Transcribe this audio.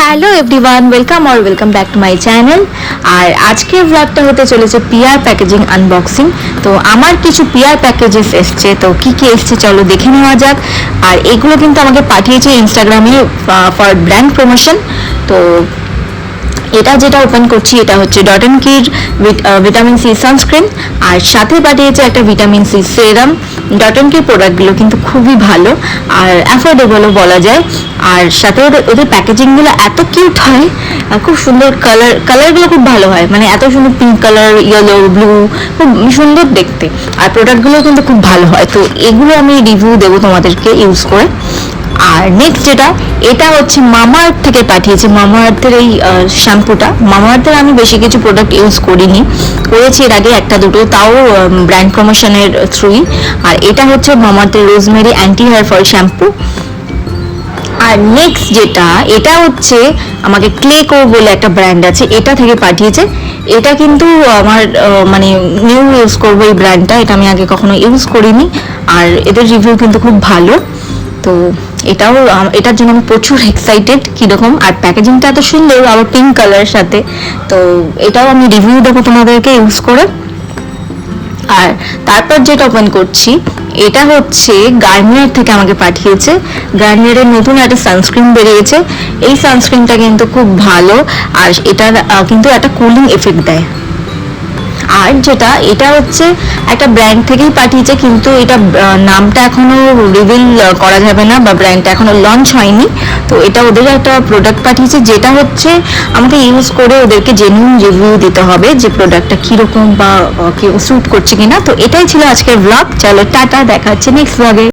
Hello everyone, welcome back to my channel. আর আজকের ব্লগটা হতে চলেছে পিআর প্যাকেজিং আনবক্সিং। তো আমার কিছু পিআর প্যাকেজেস এসছে, তো কি কি এসছে চলো দেখে নেওয়া যাক। আর এগুলো কিন্তু আমাকে পাঠিয়েছে ইনস্টাগ্রামে ফর ব্র্যান্ড প্রমোশন। তো এটা যেটা ওপেন করছি এটা হচ্ছে Dot and Key vitamin C sunscreen, আর সাথে পাঠিয়েছে একটা vitamin C serum. Dot and Key প্রোডাক্টগুলো কিন্তু খুবই ভালো আর অ্যাফোর্ডেবলও বলা যায়। আর সাথে ওদের প্যাকেজিংগুলো এত কিউট হয়, খুব সুন্দর কালারগুলো খুব ভালো হয়, মানে এত সুন্দর পিঙ্ক কালার, ইয়েলো, ব্লু, খুব সুন্দর দেখতে। আর প্রোডাক্টগুলো কিন্তু খুব ভালো হয়। তো এগুলো আমি রিভিউ দেবো তোমাদেরকে ইউজ করে। আর নেক্সট যেটা, এটা হচ্ছে মামা আর্থ থেকে পাঠিয়েছে। মামা আর্থের এই শ্যাম্পুটা, মামা আর্থের আমি বেশি কিছু প্রোডাক্ট ইউজ করিনি, করেছি এর আগে একটা দুটো, তাও ব্র্যান্ড প্রমোশনের থ্রুই। আর এটা হচ্ছে মামা আর্থের rosemary anti hair fall shampoo. আর নেক্সট যেটা, এটা হচ্ছে আমাকে ক্লেকো বলে একটা ব্র্যান্ড আছে, এটা থেকে পাঠিয়েছে। এটা কিন্তু আমার মানে নিউ ইউজ করবো এই ব্র্যান্ডটা, এটা আমি আগে কখনো ইউজ করিনি। আর এদের রিভিউ কিন্তু খুব ভালো। তো এটার জন্য আমি প্রচুর এক্সাইটেড কীরকম। আর প্যাকেজিংটা এত সুন্দর, আবার পিঙ্ক কালারের সাথে। তো এটাও আমি রিভিউ দেবো তোমাদেরকে ইউজ করে। আর তারপর যেটা ওপেন করছি, এটা হচ্ছে গার্নিয়ার থেকে আমাকে পাঠিয়েছে। গার্নিয়ারের নতুন একটা সানস্ক্রিন বেরিয়েছে, এই সানস্ক্রিনটা কিন্তু খুব ভালো। আর এটার কিন্তু একটা কুলিং এফেক্ট দেয়। আর যেটা, এটা হচ্ছে একটা ব্র্যান্ড থেকেই পাঠিয়েছে, কিন্তু এটা নামটা এখনো রিভিল করা যাবে না, বা ব্র্যান্ডটা এখনো লঞ্চ হয়নি। তো এটা ওদের একটা প্রোডাক্ট পাঠিয়েছে, যেটা হচ্ছে আমাকে ইউজ করে ওদেরকে জেনুইন রিভিউ দিতে হবে যে প্রোডাক্টটা কীরকম বা কেউ স্যুট করছে কিনা। তো এটাই ছিল আজকের ব্লগ। চলো টাটা, দেখা হচ্ছে নেক্সট ব্লগে।